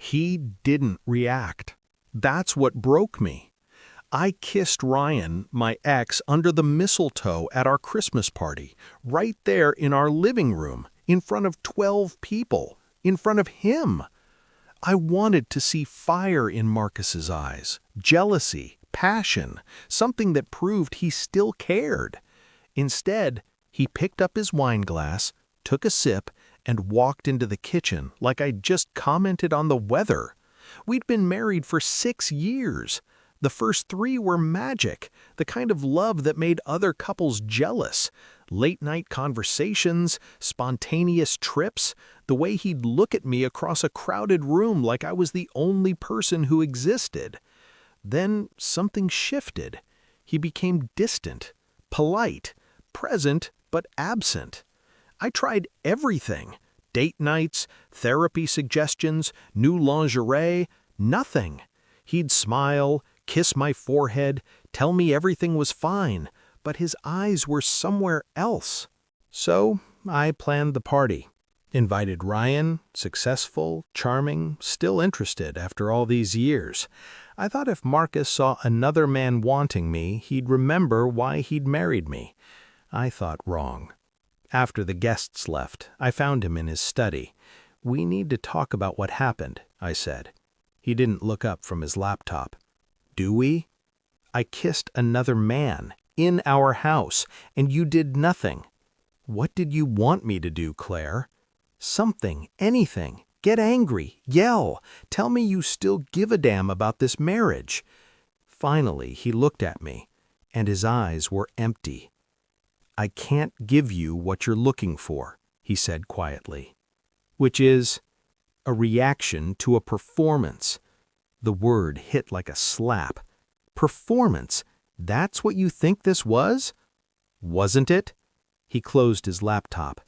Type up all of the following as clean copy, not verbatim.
He didn't react. That's what broke me. I kissed Ryan, my ex, under the mistletoe at our Christmas party, right there in our living room, in front of 12 people, in front of him. I wanted to see fire in Marcus's eyes, jealousy, passion, something that proved he still cared. Instead, he picked up his wine glass, took a sip, and walked into the kitchen like I'd just commented on the weather. We'd been married for 6 years. The first 3 were magic, the kind of love that made other couples jealous. Late-night conversations, spontaneous trips, the way he'd look at me across a crowded room like I was the only person who existed. Then something shifted. He became distant, polite, present but absent. I tried everything. Date nights, therapy suggestions, new lingerie, nothing. He'd smile, kiss my forehead, tell me everything was fine, but his eyes were somewhere else. So I planned the party. Invited Ryan, successful, charming, still interested after all these years. I thought if Marcus saw another man wanting me, he'd remember why he'd married me. I thought wrong. After the guests left, I found him in his study. "We need to talk about what happened," I said. He didn't look up from his laptop. "Do we? I kissed another man, in our house, and you did nothing. What did you want me to do, Claire? Something, anything. Get angry, yell, tell me you still give a damn about this marriage." Finally, he looked at me, and his eyes were empty. "I can't give you what you're looking for," he said quietly. "Which is a reaction to a performance." The word hit like a slap. Performance, that's what you think this was? Wasn't it? He closed his laptop.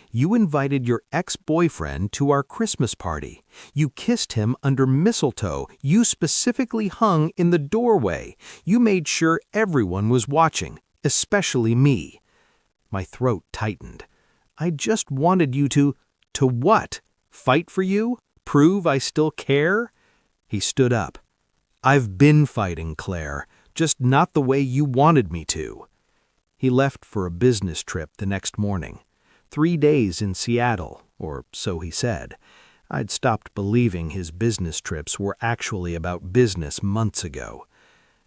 "You invited your ex-boyfriend to our Christmas party. You kissed him under mistletoe you specifically hung in the doorway. You made sure everyone was watching, especially me." My throat tightened. "I just wanted you to what? Fight for you? Prove I still care?" He stood up. "I've been fighting, Claire, just not the way you wanted me to." He left for a business trip the next morning. 3 days in Seattle, or so he said. I'd stopped believing his business trips were actually about business months ago.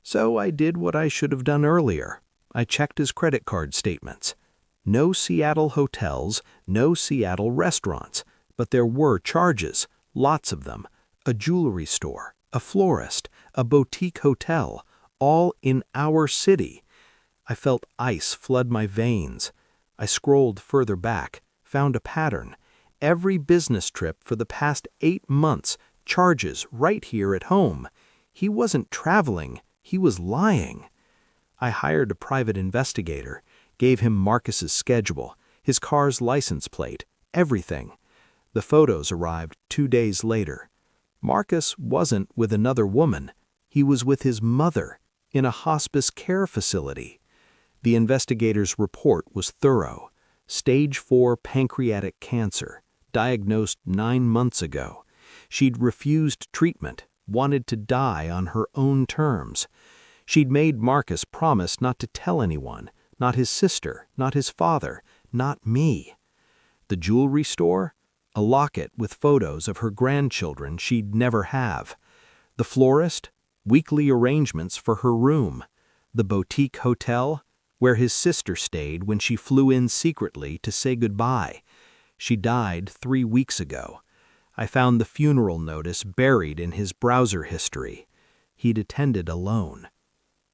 So I did what I should have done earlier. I checked his credit card statements. No Seattle hotels, no Seattle restaurants, but there were charges, lots of them. A jewelry store, a florist, a boutique hotel, all in our city. I felt ice flood my veins. I scrolled further back, found a pattern. Every business trip for the past 8 months, charges right here at home. He wasn't traveling, he was lying. I hired a private investigator, gave him Marcus's schedule, his car's license plate, everything. The photos arrived 2 days later. Marcus wasn't with another woman. He was with his mother, in a hospice care facility. The investigator's report was thorough. Stage 4 pancreatic cancer, diagnosed 9 months ago. She'd refused treatment, wanted to die on her own terms. She'd made Marcus promise not to tell anyone, not his sister, not his father, not me. The jewelry store? A locket with photos of her grandchildren she'd never have. The florist? Weekly arrangements for her room. The boutique hotel? Where his sister stayed when she flew in secretly to say goodbye. She died 3 weeks ago. I found the funeral notice buried in his browser history. He'd attended alone.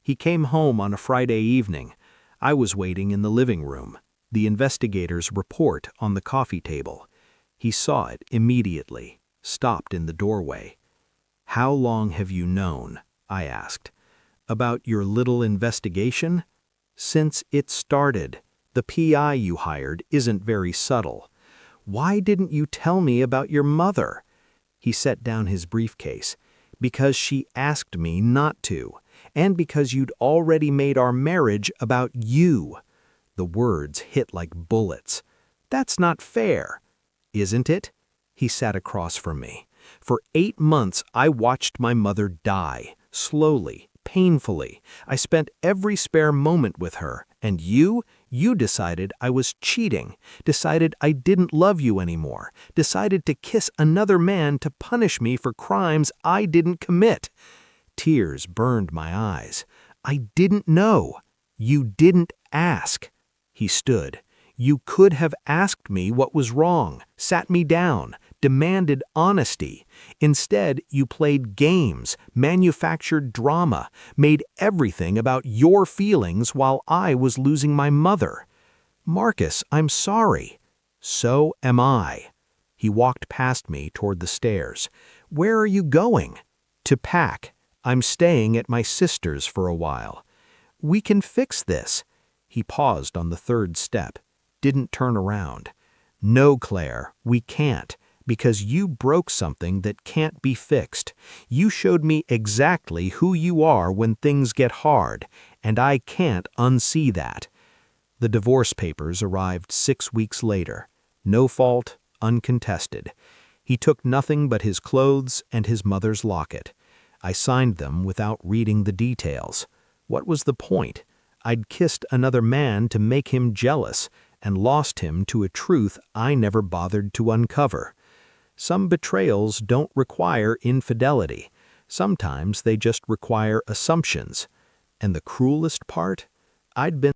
He came home on a Friday evening. I was waiting in the living room, the investigator's report on the coffee table. He saw it immediately, stopped in the doorway. "How long have you known?" I asked. "About your little investigation?" "Since it started. The PI you hired isn't very subtle." "Why didn't you tell me about your mother?" He set down his briefcase. "Because she asked me not to, and because you'd already made our marriage about you." The words hit like bullets. "That's not fair." "Isn't it?" He sat across from me. For 8 months, I watched my mother die, slowly, painfully. I spent every spare moment with her, and you decided I was cheating, decided I didn't love you anymore, decided to kiss another man to punish me for crimes I didn't commit. Tears burned my eyes. I didn't know. You didn't ask. He stood. You could have asked me what was wrong, sat me down, demanded honesty. Instead, you played games, manufactured drama, made everything about your feelings while I was losing my mother. Marcus, I'm sorry. So am I. He walked past me toward the stairs. Where are you going? To pack. I'm staying at my sister's for a while. We can fix this. He paused on the 3rd step, didn't turn around. No, Claire, we can't, because you broke something that can't be fixed. You showed me exactly who you are when things get hard, and I can't unsee that. The divorce papers arrived 6 weeks later. No fault, uncontested. He took nothing but his clothes and his mother's locket. I signed them without reading the details. What was the point? I'd kissed another man to make him jealous and lost him to a truth I never bothered to uncover. Some betrayals don't require infidelity. Sometimes they just require assumptions. And the cruelest part? I'd been